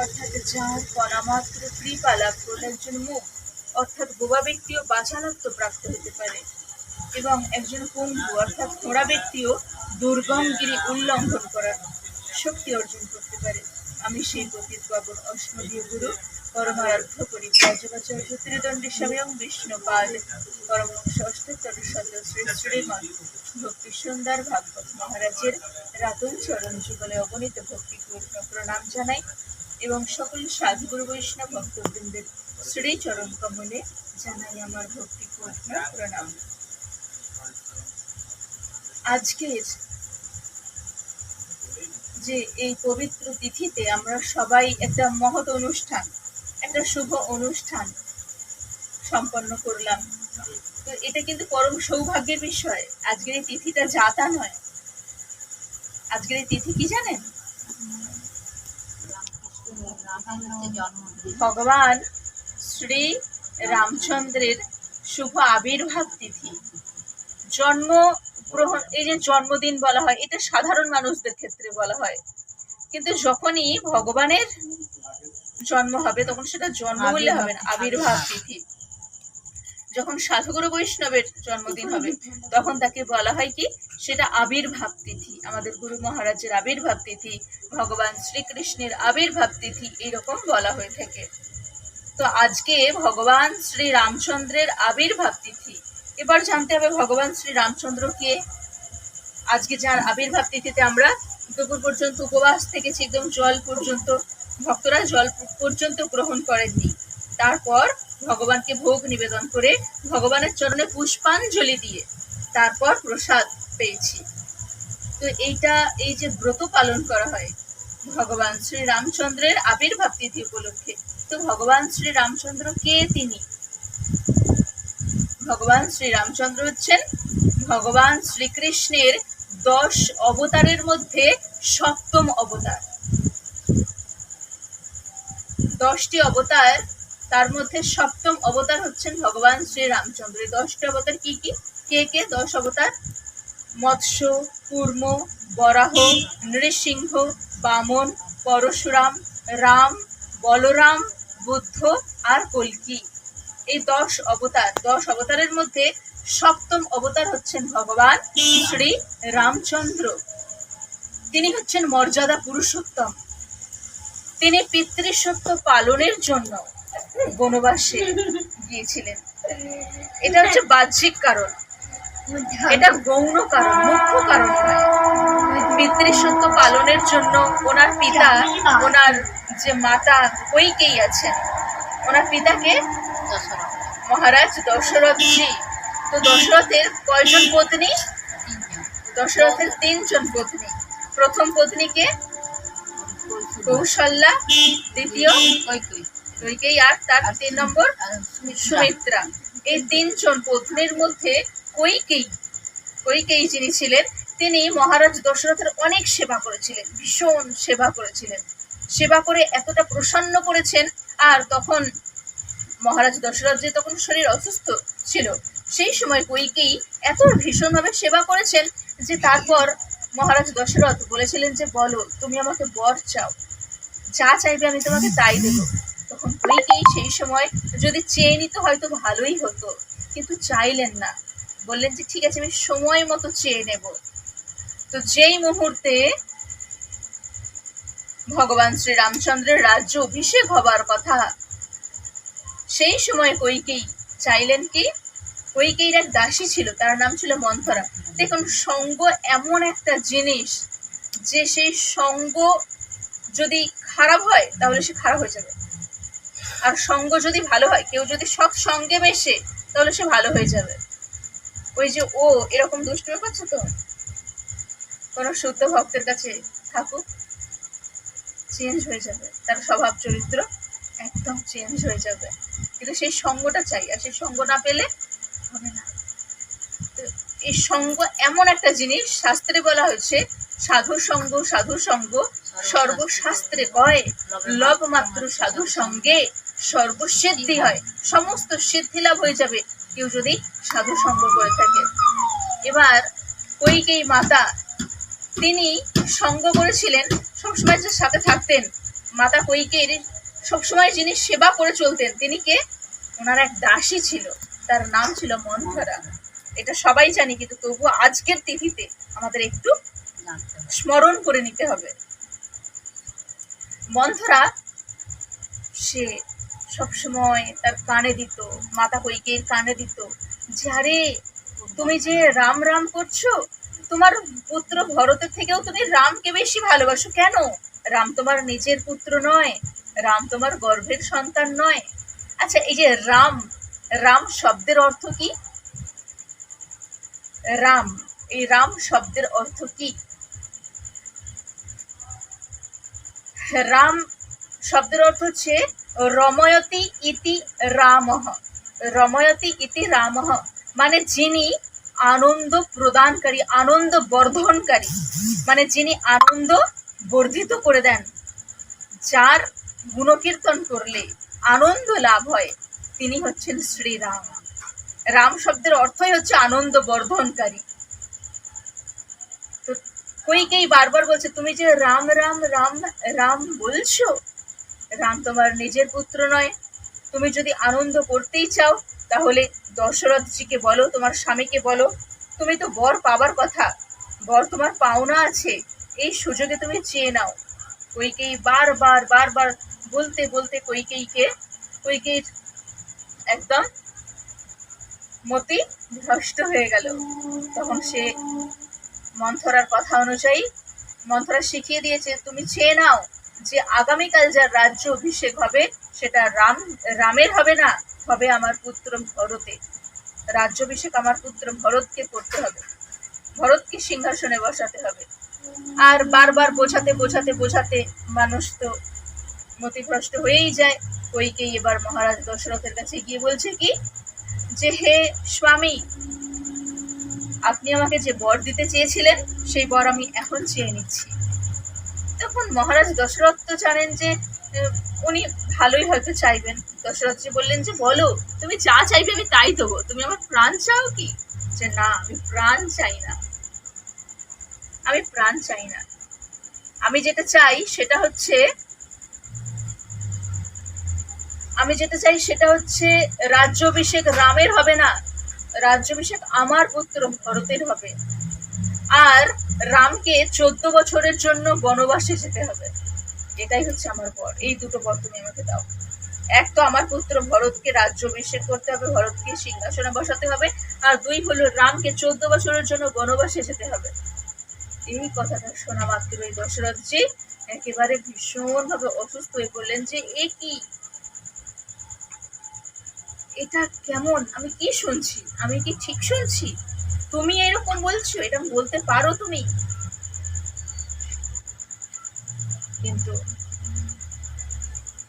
অর্থাৎ যার কণামাত্র কৃপা লাভ করলে একজন মুখ অর্থাৎ বোবা ব্যক্তিও বাচালত্ব প্রাপ্ত হতে পারে এবং একজন পঙ্গু অর্থাৎ খোঁড়া ব্যক্তিও দুর্গম গিরি উল্লঙ্ঘন করার শক্তি অর্জন করতে পারে। আমি সেই পতিত পাবন অস্মদীয় গুরু পরমারাধ্য করি ব্রজবাচার্য ত্রিদণ্ডী স্বয়ং বিষ্ণুপাদ পরমহংস অষ্টোত্তর শত শ্রী শ্রীমান ভক্তি সুন্দর ভাগবত মহারাজের রাতুল চরণ যুগলে অগণিত ভক্তিপূর্ণ প্রণাম জানাই এবং সকল সাধুগুরু বৈষ্ণব ভক্তবৃন্দের শ্রী চরণ কমলে জানাই আমার ভক্তিপূর্ণ প্রণাম। আজকের যে এই পবিত্র তিথিতে আমরা সবাই একটা মহৎ অনুষ্ঠান, একটা শুভ অনুষ্ঠান সম্পন্ন করলাম। তো এটা কিন্তু পরম সৌভাগ্যের বিষয়। আজকের এই তিথিটা যা তা নয়। আজকের এই তিথি কি জানেন? ভগবান শ্রী রামচন্দ্রের শুভ আবির্ভাব তিথি। জন্ম গ্রহণ, এই যে জন্মদিন বলা হয়, এটা সাধারণ মানুষদের ক্ষেত্রে বলা হয়, কিন্তু যখনই ভগবানের জন্ম হবে তখন সেটা জন্ম বললে হবে না, আবির্ভাব তিথি। যখন সাধুগুরু বৈষ্ণবের জন্মদিন হবে তখন তাকে বলা হয় কি, সেটা আবির্ভাব তিথি। আমাদের গুরু মহারাজের আবির্ভাব তিথি, ভগবান শ্রীকৃষ্ণের আবির্ভাব তিথি, এইরকম বলা হয়ে থাকে। তো আজকে ভগবান শ্রী রামচন্দ্রের আবির্ভাব তিথি। এবার জানতে হবে ভগবান শ্রী রামচন্দ্র কে। আজকে যার আবির্ভাব তিথিতে আমরা দুপুর পর্যন্ত উপবাস থেকেছি, একদম জল পর্যন্ত, ভক্তরা জল পর্যন্ত গ্রহণ করেননি। তারপর ভগবানকে ভোগ নিবেদন করে ভগবানের চরণে পুষ্পাঞ্জলি দিয়ে তারপর প্রসাদ পেয়েছি। তো এই যে ব্রত পালন করা হয় ভগবান শ্রী রামচন্দ্রের আবির্ভাব তিথি উপলক্ষে। তো ভগবান শ্রী রামচন্দ্র কে? তিনি ভগবান শ্রী রামচন্দ্র হচ্ছেন ভগবান শ্রীকৃষ্ণের 10 অবতারের মধ্যে 7ম অবতার। 10টি অবতার, তার মধ্যে 7ম অবতার হচ্ছেন ভগবান শ্রী রামচন্দ্র। 10টি অবতার কি কি? কে কে 10 অবতার? মৎস্য, কূর্ম, বরাহ, নৃসিংহ, বামন, পরশুরাম, রাম, বলরাম, বুদ্ধ আর কল্কি। এই 10 অবতার, 10 অবতারের মধ্যে 7ম অবতার হচ্ছেন ভগবান শ্রী রামচন্দ্র। তিনি হচ্ছেন মর্যাদা পুরুষোত্তম। তিনি পিতৃসত্য পালনের জন্য বনবাসে গিয়েছিলেন। এটা হচ্ছে বাহ্যিক কারণ, এটা গৌণ কারণ, মুখ্য কারণ নয়। পিতৃসত্য পালনের জন্য ওনার পিতা, ওনার যে মাতা কৈকেয়ী আছেন, ওনার পিতাকে মহারাজ দশরথজি। তো দশরথের কয়জন পত্নী? দশরথের 3 জন পত্নী। প্রথম পত্নীকে কৌশল্যা, দ্বিতীয় কৈকেয়ী আর তার 3 নম্বর সুমিত্রা। এই 3 জন পত্নীর মধ্যে কৈকেয়ী যিনি ছিলেন, তিনি মহারাজ দশরথের অনেক সেবা করেছিলেন, ভীষণ সেবা করেছিলেন। সেবা করে এতটা প্রসন্ন করেছেন। আর তখন মহারাজ দশরথ যে তখন শরীর অসুস্থ ছিল, সেই সময় কৈকেয়ী এত ভীষণভাবে সেবা করেছেন যে তারপর মহারাজ দশরথ বলেছিলেন যে, বলো তুমি আমাকে বর চাও, যা চাইবে আমি তোমাকে তাই দেব। তখন কৈকেয়ী সেই সময় যদি চেয়ে নিত হয়তো ভালোই হতো, কিন্তু চাইলেন না, বললেন যে ঠিক আছে আমি সময় মতো চেয়ে নেব। তো যেই মুহূর্তে ভগবান শ্রী রামচন্দ্রের রাজ্য অভিষেক হবার কথা, সেই সময় কৈকেয়ী চাইলেন কি, কৈকেয়ীর এক দাসী ছিল, তার নাম ছিল মন্থরা। দেখুন, সঙ্গ এমন একটা জিনিস যে সেই সঙ্গ যদি খারাপ হয় তাহলে সে খারাপ হয়ে যাবে, আর সঙ্গ যদি ভালো হয়, কেউ যদি সৎ সঙ্গে মেশে তাহলে সে ভালো হয়ে যাবে। ওই যে ও এরকম দুষ্টুমি করছে, তো কোন শুদ্ধ ভক্তের কাছে থাকুক, চেঞ্জ হয়ে যাবে, তার স্বভাব চরিত্র একদম চেঞ্জ হয়ে যাবে। কিন্তু সেই সঙ্গটা চাই, আর সেই সঙ্গ না পেলে হবে না। এই সঙ্গ এমন একটা জিনিস, শাস্ত্রে বলা হয়েছে সাধু সঙ্গ, সাধু সঙ্গ সর্বশাস্ত্রে কয়, লব মাত্র সাধু সঙ্গে সর্বসিদ্ধি হয়। সমস্ত সিদ্ধি লাভ হয়ে যাবে কেউ যদি সাধু সঙ্গ করে থাকে। এবার কৈকেয়ী মাতা তিনি সঙ্গ করেছিলেন, সবসময় যে সাথে থাকতেন মাতা কৈকেয়ীর সবসময় যিনি সেবা করে চলতেন তিনি কে? ওনার এক দাসী ছিল, তার নাম ছিল মন্থরা। এটা সবাই জানি, কিন্তু তবু আজকের তিথিতে আমাদের একটু স্মরণ করে নিতে হবে। মন্থরা সে সবসময় তার কানে দিত, মাতা কৈকেয়ীর কানে দিত যে আরে তুমি যে রাম রাম করছো, তোমার পুত্র ভরতের থেকেও তুমি রামকে বেশি ভালোবাসো কেন? রাম তোমার নিজের পুত্র নয়, রাম তোমার গর্ভের সন্তান নয়। আচ্ছা, এই যে রাম, রাম শব্দের অর্থ কি? রাম, এই রাম শব্দের অর্থ কি? রাম শব্দের অর্থ হচ্ছে রময়তি ইতি রামঃ। রময়তি ইতি রামঃ মানে যিনি আনন্দ প্রদানকারী, আনন্দ বর্ধনকারী, মানে যিনি আনন্দ বর্ধিত করে দেন, যার গুণকীর্তন করলে আনন্দ লাভ হয়, তিনি হচ্ছেন শ্রীরাম। রাম শব্দের অর্থই হচ্ছে আনন্দ বর্ধনকারী। তো কৈকেয়ী বারবার বলছে তুমি যে রাম রাম রাম রাম বলছো, রাম তোমার নিজের পুত্র নয়। তুমি যদি আনন্দ করতেই চাও তাহলে দশরথজিকে বলো, তোমার স্বামীকে বলো, তুমি তো বর পাবার কথা, বর তোমার পাওনা আছে, এই সুযোগে তুমি চেয়ে নাও। কৈকেয়ী বারবার বারবার বলতে বলতে কৈকেয়ীর একদম মতি ভ্রষ্ট হয়ে গেল। তখন সে মন্থরার কথা অনুযায়ী, মন্থরা শিখিয়ে দিয়েছে তুমি চেয়ে নাও যে আগামীকাল যার রাজ্য অভিষেক হবে সেটা রামের হবে না, হবে আমার পুত্র ভরতের। রাজ্যাভিষেক আমার পুত্র ভরতকে করতে হবে, ভরতকে সিংহাসনে বসাতে হবে। আর বারবার বোঝাতে বোঝাতে বোঝাতে মানুষ তো মতিভ্রষ্ট হয়েই যায়। কৈকেয়ী এবার মহারাজ দশরথের কাছে গিয়ে বলছে কি যে হে স্বামী, আপনি আমাকে যে বর দিতে চেয়েছিলেন সেই বর আমি এখন চেয়ে নিচ্ছি। তখন মহারাজ দশরথ তো জানেন যে উনি ভালোই হয়তো চাইবেন। দশরথজি বললেন যে বলো, তুমি যা চাইবে আমি তাই দেবো, তুমি আমার প্রাণ চাও কি? যে না, আমি প্রাণ চাই না, আমি প্রাণ চাই না, আমি যেটা চাই সেটা হচ্ছে রাজ্যাভিষেক রামের হবে না, রাজ্যাভিষেক আমার পুত্র ভরতের হবে। আর রামকে 14 বছরের জন্য বনবাসে যেতে হবে, এটাই হচ্ছে আমার বর। এই দুটো বর তুমি আমাকে দাও। এক তো আমার পুত্র ভরতকে রাজ্যাভিষেক করতে হবে, ভরতকে সিংহাসনে বসাতে হবে, আর দুই হলো রামকে 14 বছরের জন্য বনবাসে যেতে হবে। এই কথাটা শোনা মাত্র এই দশরথজি একেবারে ভীষণ ভাবে অসুস্থ হয়ে পড়লেন যে এ কি, এটা কেমন, আমি কি শুনছি, আমি কি ঠিক শুনছি? তুমি এরকম বলছো, এটা বলতে পারো তুমি? কিন্তু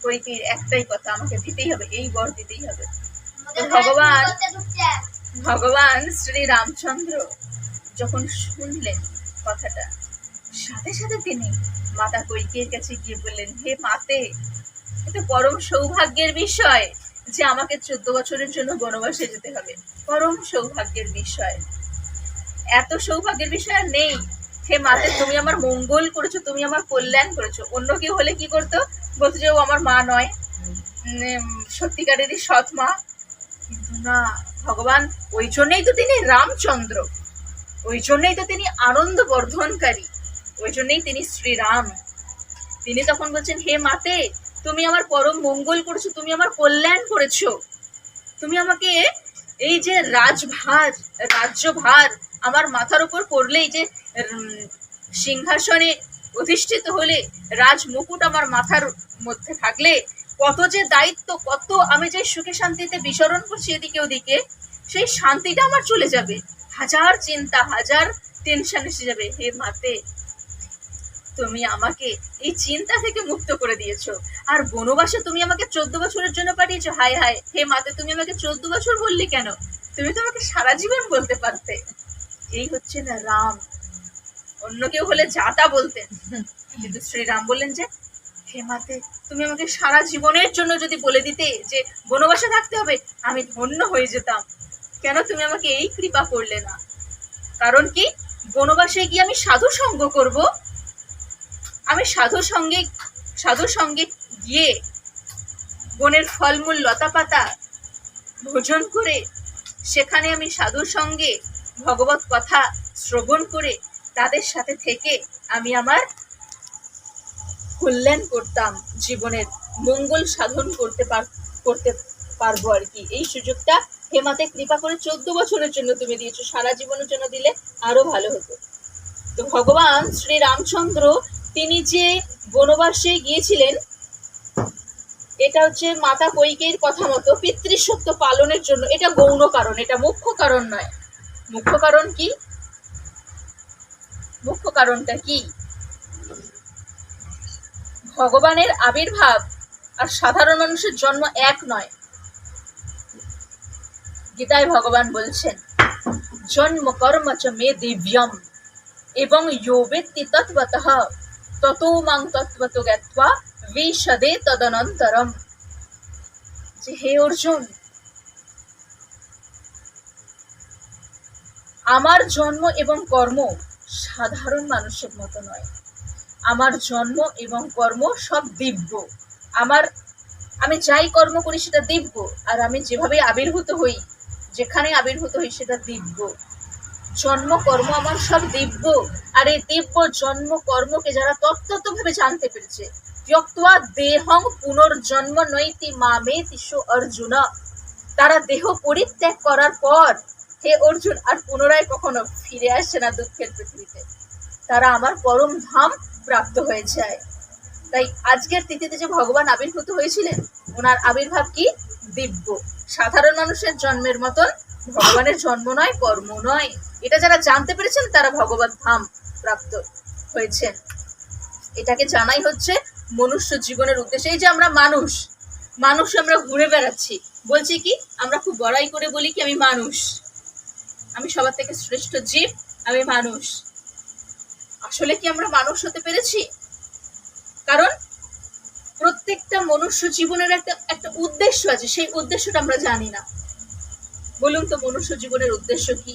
কৈকেয়ীর একটাই কথা, আমাকে দিতেই হবে, এই বর দিতেই হবে। ভগবান শ্রী রামচন্দ্র যখন শুনলেন কথাটা, সাথে সাথে তিনি মাতা কৈকেয়ীর কাছে গিয়ে বললেন হে মাতে, এটা পরম সৌভাগ্যের বিষয় যে আমাকে 14 বছরের জন্য বনবাসে যেতে হবে, পরম সৌভাগ্যের বিষয়। এত সৌভাগ্যের বিষয় আর নেই। হে মাতে, তুমি আমার মঙ্গল করেছো, তুমি আমার কল্যাণ করেছো। অন্য কেউ হলে কি করতো, বলতো যে ও আমার মা নয়, সত্যিকারেরই সৎ মা। কিন্তু না, ভগবান ওই জন্যই তো তিনি রামচন্দ্র, ওই জন্যই তো তিনি আনন্দ বর্ধনকারী, ওই জন্যই তিনি শ্রীরাম। তিনি তখন বলছেন হে মাতে, তুমি আমার পরম মঙ্গল করেছো, তুমি আমার কল্যাণ করেছো, তুমি আমাকে এই যে রাজ্যভার আমার মাথার উপর পড়লেই, যে সিংহাসনে অধিষ্ঠিত হলে, রাজ মুকুট আমার মাথার মধ্যে থাকলে কত যে দায়িত্ব, কত আমি যে সুখে শান্তিতে বিচরণ করছি এদিকে ওদিকে, সেই শান্তিটা আমার চলে যাবে, হাজার চিন্তা হাজার টেনশন এসে যাবে। হে মাতে, তুমি আমাকে এই চিন্তা থেকে মুক্ত করে দিয়েছো। আর বনবাসে তুমি আমাকে 14 বছরের জন্য পাঠিয়েছো। হায় হায়, হে মাতে, তুমি আমাকে 14 বছর বললি কেন? তুমি তো আমাকে সারা জীবন বলতে পারতে। এই হচ্ছে না রাম। অন্য কেউ হলে যা তা বলতেন, কিন্তু শ্রীরাম বললেন যে হে মাতে, তুমি আমাকে সারা জীবনের জন্য যদি বলে দিতে যে বনবাসে থাকতে হবে, আমি ধন্য হয়ে যেতাম। কেন তুমি আমাকে এই কৃপা করলে না? কারণ কি, বনবাসে গিয়ে আমি সাধু সঙ্গ করব, আমি সাধু সাধু সঙ্গে গিয়ে বনের ফলমূল লতা পাতা ভোজন করে সেখানে আমি সাধুর সঙ্গে ভগবত কথা শ্রবণ করে তাদের সাথে থেকে আমি আমার কল্যাণ করতাম, জীবনের মঙ্গল সাধন করতে পারবো আর কি। এই সুযোগটা হেমাতে কৃপা করে 14 বছরের জন্য তুমি দিয়েছো, সারা জীবনের জন্য দিলে আরো ভালো হতো। তো ভগবান শ্রী রামচন্দ্র তিনি যে বনবাসে গিয়েছিলেন, এটা হচ্ছে মাতা কৈকেয়ীর কথা মতো পিতৃসত্য পালনের জন্য। এটা গৌণ কারণ, এটা মুখ্য কারণ নয়। মুখ্য কারণ কি? মুখ্য কারণটা কি? ভগবানের আবির্ভাব আর সাধারণ মানুষের জন্ম এক নয়। গীতায় ভগবান বলছেন, জন্ম কর্ম চ মে দিব্যম এবং ইয়ো বেত্তি তত্ত্বতঃ ততো মাং তত্ত্বতো জ্ঞাত্বা বিশদে তদনন্তরম। যে হে অর্জুন, আমার জন্ম এবং কর্ম সাধারণ মানুষের মতো নয়। আমার জন্ম এবং কর্ম সব দিব্য। আমি যাই কর্ম করি সেটা দিব্য, আর আমি যেভাবে আবির্ভূত হই, যেখানে আবির্ভূত হই সেটা দিব্য। জন্ম কর্ম আমার সব দিব্য। আর এই দিব্য জন্ম কর্মকে যারা তত্ত্বভাবে জানতে পেরেছে, ত্যক্ত্বা দেহং পুনর্জন্ম নৈতি মামেতিষু অর্জুন, তারা দেহ পরিত্যাগ করার পর হে অর্জুন আর পুনরায় কখনো ফিরে আসে না দুঃখের পৃথিবীতে, তারা আমার পরম ধাম প্রাপ্ত হয়ে যায়। তাই আজকের তিথিতে যে ভগবান আবির্ভূত হয়েছিলেন, ওনার আবির্ভাব কি? দিব্য। সাধারণ মানুষের জন্মের মতন ভগবানের জন্ম নয়, কর্ম নয়। এটা যারা জানতে পেরেছেন তারা ভগবত ধাম প্রাপ্ত হয়েছেন। এটাকে জানাই হচ্ছে মনুষ্য জীবনের উদ্দেশ্য। এই যে আমরা মানুষ আমরা ঘুরে বেড়াচ্ছি, বলছি কি আমরা খুব বড়াই করে বলি কি আমি মানুষ, আমি সবার থেকে শ্রেষ্ঠ জীব, আমি মানুষ। আসলে কি আমরা মানুষ হতে পেরেছি? কারণ প্রত্যেকটা মনুষ্য জীবনের একটা উদ্দেশ্য আছে, সেই উদ্দেশ্যটা আমরা জানি না। বলুন তো মনুষ্য জীবনের উদ্দেশ্য কি?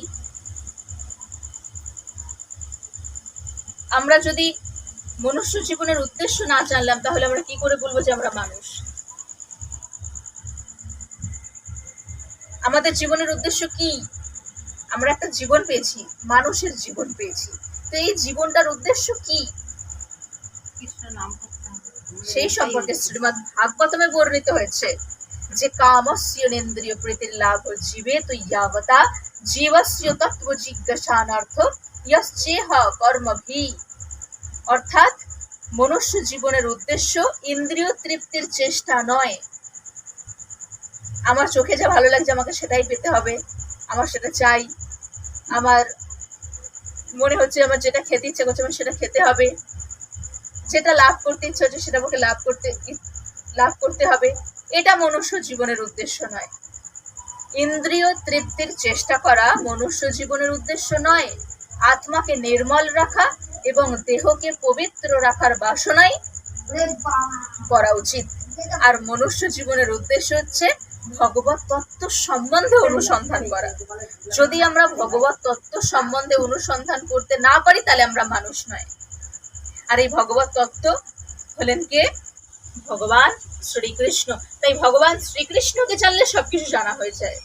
আমরা যদি মনুষ্য জীবনের উদ্দেশ্য না জানলাম তাহলে আমরা কি করে বলবো যে আমরা মানুষ? আমাদের জীবনের উদ্দেশ্য কি? আমরা একটা জীবন পেয়েছি, মানুষের জীবন পেয়েছি। তো এই জীবনটার উদ্দেশ্য কি? সেই সম্পর্কে শ্রীমদ্ ভাগবতমে বর্ণিত হয়েছে যে কামস্যেন্দ্রিয় প্রীতির লাভ জীবে তো ইয়াবতা জীবস্য তত্ত্ব জিজ্ঞাসানার্থ ইয়শ্চেহ কর্মভি। অর্থাৎ মনুষ্য জীবনের উদ্দেশ্য ইন্দ্রিয় তৃপ্তির চেষ্টা নয়। আমার চোখে যা ভালো লাগছে আমাকে সেটাই পেতে হবে, আমার সেটা চাই, আমার মনে হচ্ছে আমার যেটা খেতে ইচ্ছে করছে আমার সেটা খেতে হবে, যেটা লাভ করতে ইচ্ছে হচ্ছে সেটা আমাকে লাভ করতে হবে। এটা মনুষ্য জীবনের উদ্দেশ্য নয়। ইন্দ্রিয় তৃপ্তির চেষ্টা করা মনুষ্য জীবনের উদ্দেশ্য নয়। আত্মাকে নির্মল রাখা এবং দেহকে পবিত্র রাখার বাসনাই করা উচিত। আর মনুষ্য জীবনের উদ্দেশ্য হচ্ছে ভগবত তত্ত্ব সম্বন্ধে অনুসন্ধান করা। যদি আমরা ভগবত তত্ত্ব সম্বন্ধে অনুসন্ধান করতে না পারি তাহলে আমরা মানুষ নয়। আর এই ভগবত তত্ত্ব হলেন কে? ভগবান শ্রীকৃষ্ণ। তাই ভগবান শ্রীকৃষ্ণকে জানলে সবকিছু জানা হয়ে যায়,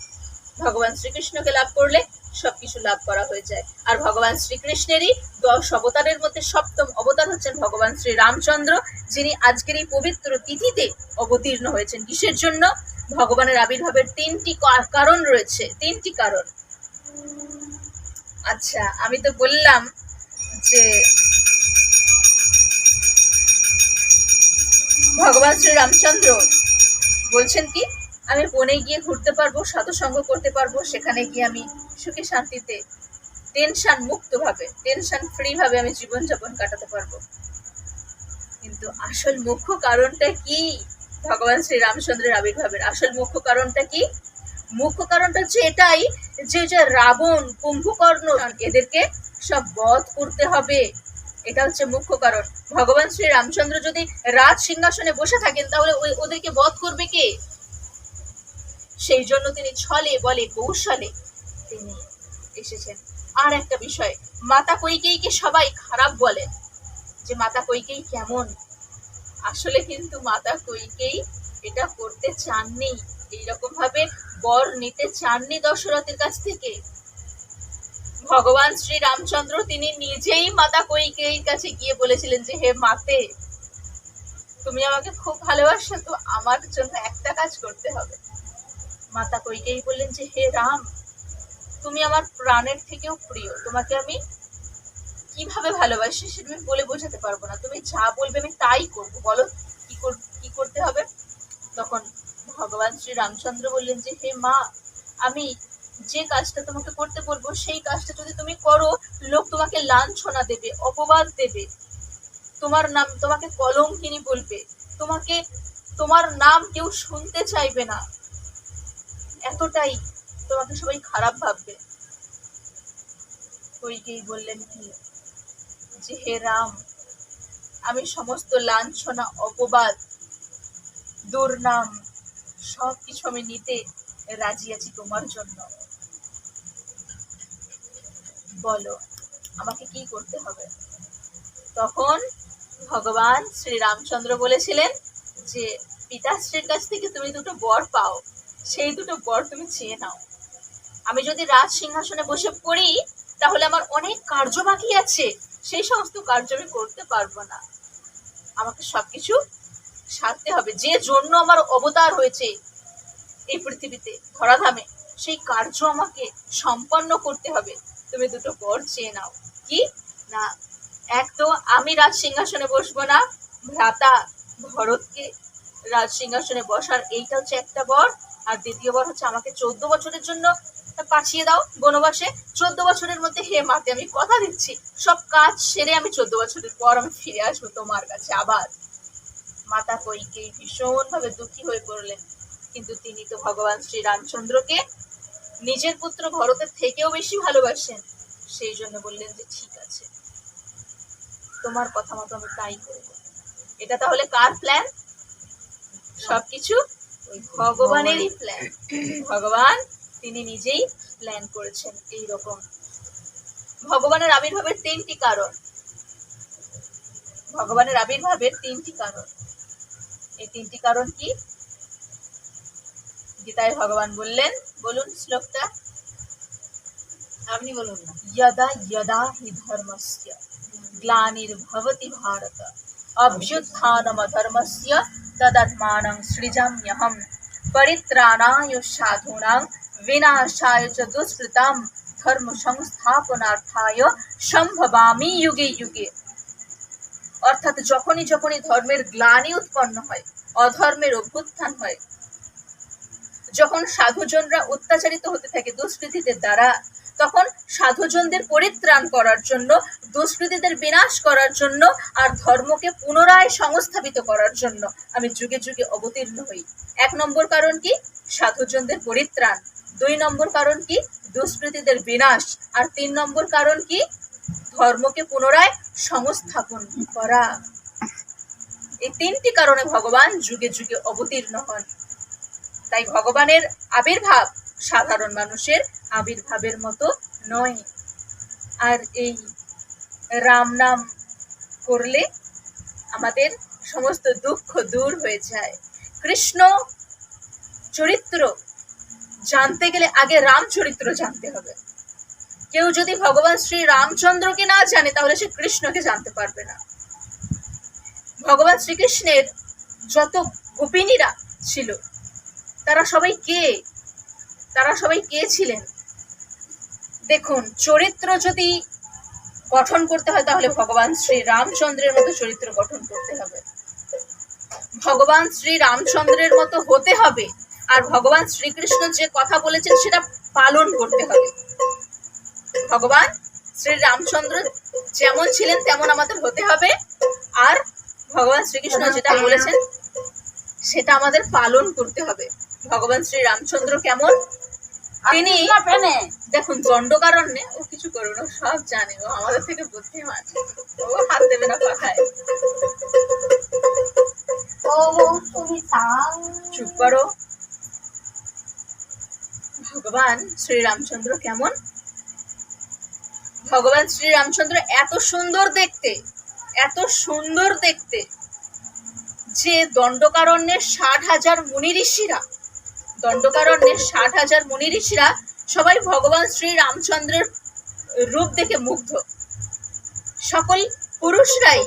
ভগবান শ্রীকৃষ্ণকে লাভ করলে সবকিছু লাভ করা হয়ে যায়। আর ভগবান শ্রীকৃষ্ণেরই 10 অবতারের মধ্যে 7ম অবতার হচ্ছেন ভগবান শ্রী রামচন্দ্র, যিনি আজকের এই পবিত্র তিথিতে অবতীর্ণ হয়েছেন। কিসের জন্য? ভগবানের আবির্ভাবের 3টি কারণ রয়েছে, 3টি কারণ। আচ্ছা, আমি তো বললাম যে ভগবান শ্রী রামচন্দ্র বলছেন কি আমি বনে গিয়ে ঘুরতে পারবো, সাধু সঙ্গ করতে পারবো, সেখানে গিয়ে আমি সুখে শান্তিতে টেনশন মুক্ত ভাবে, টেনশন ফ্রি ভাবে আমি জীবনযাপন কাটাতে পারবো। কিন্তু আসল মুখ্য কারণটা কি? ভগবান শ্রী রামচন্দ্রের আবির্ভাবের আসল মুখ্য কারণটা কি? মুখ্য কারণটা হচ্ছে এটাই যে রাবণ, কুম্ভকর্ণ, এদেরকে সব বধ করতে হবে। এটা হচ্ছে মুখ্য কারণ। ভগবান শ্রী রামচন্দ্র যদি রাজ সিংহাসনে বসে থাকেন তাহলে ওদেরকে বধ করবে কে? সেই জন্য তিনি ছলে বলে কৌশলে তিনি এসেছেন। আর একটা বিষয়, মাতা কৈকেয়ীকে সবাই খারাপ বলেন যে মাতা কৈকেয়ী কেমন, আসলে কিন্তু মাতা কইকেয়ী এটা করতে চাননি, এইরকম ভাবে বর নিতে চাননি দশরথের কাছ থেকে। ভগবান শ্রী রামচন্দ্র তিনি নিজেই মাতা কইকেয়ীর কাছে গিয়ে বলেছিলেন যে হে মাতে, তুমি আমাকে খুব ভালোবাসো, তো আমার জন্য একটা কাজ করতে হবে। মাতা কইকেয়ী বললেন যে হে রাম, তুমি আমার প্রাণের থেকেও প্রিয়, তোমাকে আমি কিভাবে ভালোবাসি সেটা আমি বলে বোঝাতে পারবো না, তুমি যা বলবে আমি তাই করবো, বলো কি করতে হবে। তখন ভগবান শ্রী রামচন্দ্র বললেন যে হে মা, আমি যে কাজটা তোমাকে করতে বলবো সেই কাজটা যদি তুমি করো, লোক তোমাকে লাঞ্ছনা দেবে, অপবাদ দেবে, তোমাকে কলঙ্কিনী বলবে, তোমার নাম কেউ শুনতে চাইবে না, এতটাই তোমাকে সবাই খারাপ ভাববে। কইকেয়ী বললেন কি যে হে রাম, আমি সমস্ত লাঞ্ছনা, অপবাদ, দুর্নাম সবকিছু আমি নিতে রাজি আছি তোমার জন্য, বলো আমাকে কি করতে হবে। তখন ভগবান শ্রী রামচন্দ্র বলেছিলেন যে পিতাশ্রীর কাছ থেকে তুমি দুটো বর পাও, সেই দুটো বর তুমি চেয়ে নাও। আমি যদি রাজ সিংহাসনে বসে পড়ি তাহলে আমার অনেক কার্য বাকি আছে, সেই সমস্ত কার্য আমি করতে পারবো না, আমাকে সবকিছু সারতে হবে, যে জন্য আমার অবতার হয়েছে এই পৃথিবীতে ধরাধামে, সেই কার্য আমাকে সম্পন্ন করতে হবে। তুমি দুটো বর চেয়ে নাও। কি না, এক তো আমি রাজ সিংহাসনে বসবো না, ভ্রাতা ভরতকে রাজ সিংহাসনে বসার এইটা হচ্ছে একটা বর, আর দ্বিতীয় বর হচ্ছে আমাকে 14 বছরের জন্য পাঠিয়ে দাও বনবাসে। 14 বছরের মধ্যে হে মাতে আমি কথা দিচ্ছি সব কাজ সেরে আমি 14 বছরের পর আমি ফিরে আসবো তোমার কাছে আবার। মাতা কইকেয়ী ভীষণ ভাবে দুঃখী হয়ে পড়লেন, কিন্তু তিনি তো ভগবান শ্রী রামচন্দ্রকে নিজের পুত্র ভরতের থেকেও বেশি ভালোবাসেন, সেই জন্য বললেন যে ঠিক আছে, তোমার কথা মতো আমি তাই করব। এটা তাহলে কার প্ল্যান? সবকিছু ভগবানেরই প্ল্যান। ভগবান তিনি নিজেই প্ল্যান করেছেন এইরকম। ভগবানের আবির্ভাবের 3টি কারণ, ভগবানের আবির্ভাবের 3টি কারণ। এই 3টি কারণ কি? গীতায় ভগবান বললেন, বলুন শ্লোকটা, আপনি বলুন না। यदा यदा हि धर्मस्य ग्लानिर्भवति भारत अभ्युत्थानमधर्मस्य तदात्मानं सृजाम्यहं परित्राणाय साधूनां विनाशाय च दुष्कृतां धर्म संस्थापनार्थाय সম্ভবামি যুগে যুগে। অর্থাৎ যখনই যখনই ধর্মের গ্লানি উৎপন্ন হয়, অধর্মের অভ্যুত্থান হয়, যখন সাধুজনরা অত্যাচারিত হতে থাকে দুষ্কৃতীদের দ্বারা, তখন সাধুজনদের পরিত্রাণ করার জন্য, দুষ্কৃতীদের বিনাশ করার জন্য, আর ধর্মকে পুনরায় সংস্থাপিত করার জন্য আমি যুগে যুগে অবতীর্ণ হই। 1 নম্বর কারণ কি? সাধুজনদের পরিত্রাণ। 2 নম্বর কারণ কি? দুষ্কৃতীদের বিনাশ। আর 3 নম্বর কারণ কি? ধর্মকে পুনরায় সংস্থাপন করা। এই 3টি কারণে ভগবান যুগে যুগে অবতীর্ণ হন। তাই ভগবানের আবির্ভাব সাধারণ মানুষের আবির্ভাবের মতো নয়। আর এই রাম নাম করলে আমাদের সমস্ত দুঃখ দূর হয়ে যায়। কৃষ্ণ চরিত্র জানতে গেলে আগে রাম চরিত্র জানতে হবে। কেউ যদি ভগবান শ্রী রামচন্দ্রকে না জানে তাহলে সে কৃষ্ণকে জানতে পারবে না। ভগবান শ্রীকৃষ্ণের যত গোপিনীরা ছিল তারা সবাই কে ছিলেন? দেখুন, চরিত্র যদি গঠন করতে হয় তাহলে ভগবান শ্রী রামচন্দ্রের মতো চরিত্র গঠন করতে হবে, ভগবান শ্রী রামচন্দ্রের মতো হতে হবে, আর ভগবান শ্রীকৃষ্ণ যে কথা বলেছেন সেটা পালন করতে হবে। ভগবান শ্রী রামচন্দ্র যেমন ছিলেন তেমন আমাদের হতে হবে, আর ভগবান শ্রীকৃষ্ণ যেটা বলেছেন সেটা আমাদের পালন করতে হবে। ভগবান শ্রী রামচন্দ্র কেমন? তিনি দেখুন দণ্ডকারণ্যে ও কিছু করবে না, সব জানে, ও আমাদের থেকে বুদ্ধিমান, ও হাত দেবে না পাখায়। চুপ করো। ভগবান শ্রী রামচন্দ্র কেমন? ভগবান শ্রী রামচন্দ্র এত সুন্দর দেখতে, এত সুন্দর দেখতে, যে দণ্ডকারণ্যের 60,000 মুনি ঋষিরা, দণ্ডকারণ্যের 60,000 মুনি ঋষিরা সবাই ভগবান শ্রী রামচন্দ্রের রূপ দেখে মুগ্ধ। সকল পুরুষরাই,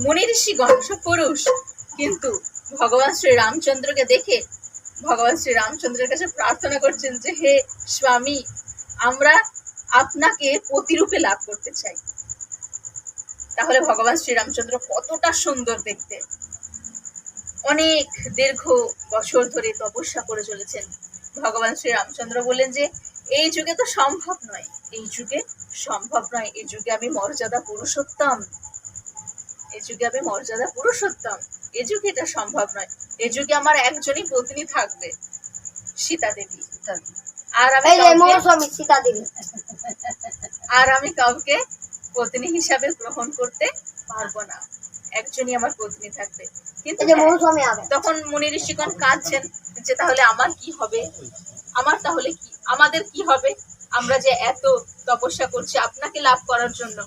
মুনি ঋষিগণ সব পুরুষ, কিন্তু ভগবান শ্রী রামচন্দ্রকে দেখে ভগবান শ্রী রামচন্দ্রের কাছে প্রার্থনা করছেন যে হে স্বামী, আমরা আপনাকে পতিরূপে লাভ করতে চাই। তাহলে ভগবান শ্রী রামচন্দ্র কতটা সুন্দর দেখতে। অনেক দীর্ঘ বছর ধরে তপস্যা করে চলেছেন। ভগবান শ্রী রামচন্দ্র বললেন যে এই যুগে তো সম্ভব নয়, এই যুগে সম্ভব নয়, এই যুগে আমি মর্যাদা পুরুষোত্তম, এই যুগে আমি মর্যাদা পুরুষোত্তম, এই যুগে এটা সম্ভব নয়। এই যুগে আমার একজনই পত্নী থাকবে, সীতা দেবী। আর আমি কাউকে পত্নী হিসাবে গ্রহণ করতে পারবো না, একজনই আমার পত্নী থাকবে। কিন্তু তখন মুনি ঋষিগণ কাঁদছেন যে তাহলে আমার কি হবে, আমার তাহলে কি, আমাদের কি হবে, আমরা যে এত তপস্যা করছি আপনাকে লাভ করার জন্য।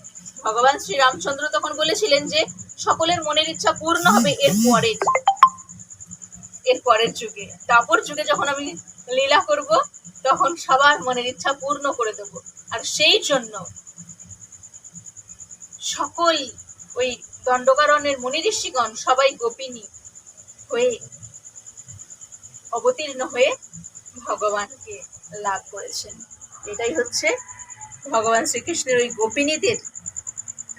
ভগবান শ্রী রামচন্দ্র তখন বলেছিলেন যে সকলের মনের ইচ্ছা পূর্ণ হবে এর পরের যুগে, তারপর যুগে যখন আমি লীলা করব তখন সবার মনের ইচ্ছা পূর্ণ করে দেব। আর সেই জন্য সকল ওই দণ্ডকারণ্যের মুনি ঋষিগণ সবাই গোপিনী হয়ে অবতীর্ণ হয়ে ভগবানকে লাভ করেছেন। এটাই হচ্ছে ভগবান শ্রীকৃষ্ণের ওই গোপিনীদের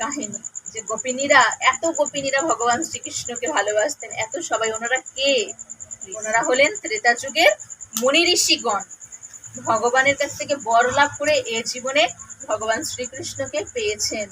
কাহিনী, যে গোপিনীরা, এত গোপিনীরা ভগবান শ্রীকৃষ্ণকে ভালোবাসতেন। এত সবাই, ওনারা কে? ওনারা হলেন ত্রেতা যুগের মুনি ঋষিগণ, ভগবানের কাছ থেকে বর লাভ করে এ জীবনে ভগবান শ্রীকৃষ্ণকে পেয়েছেন।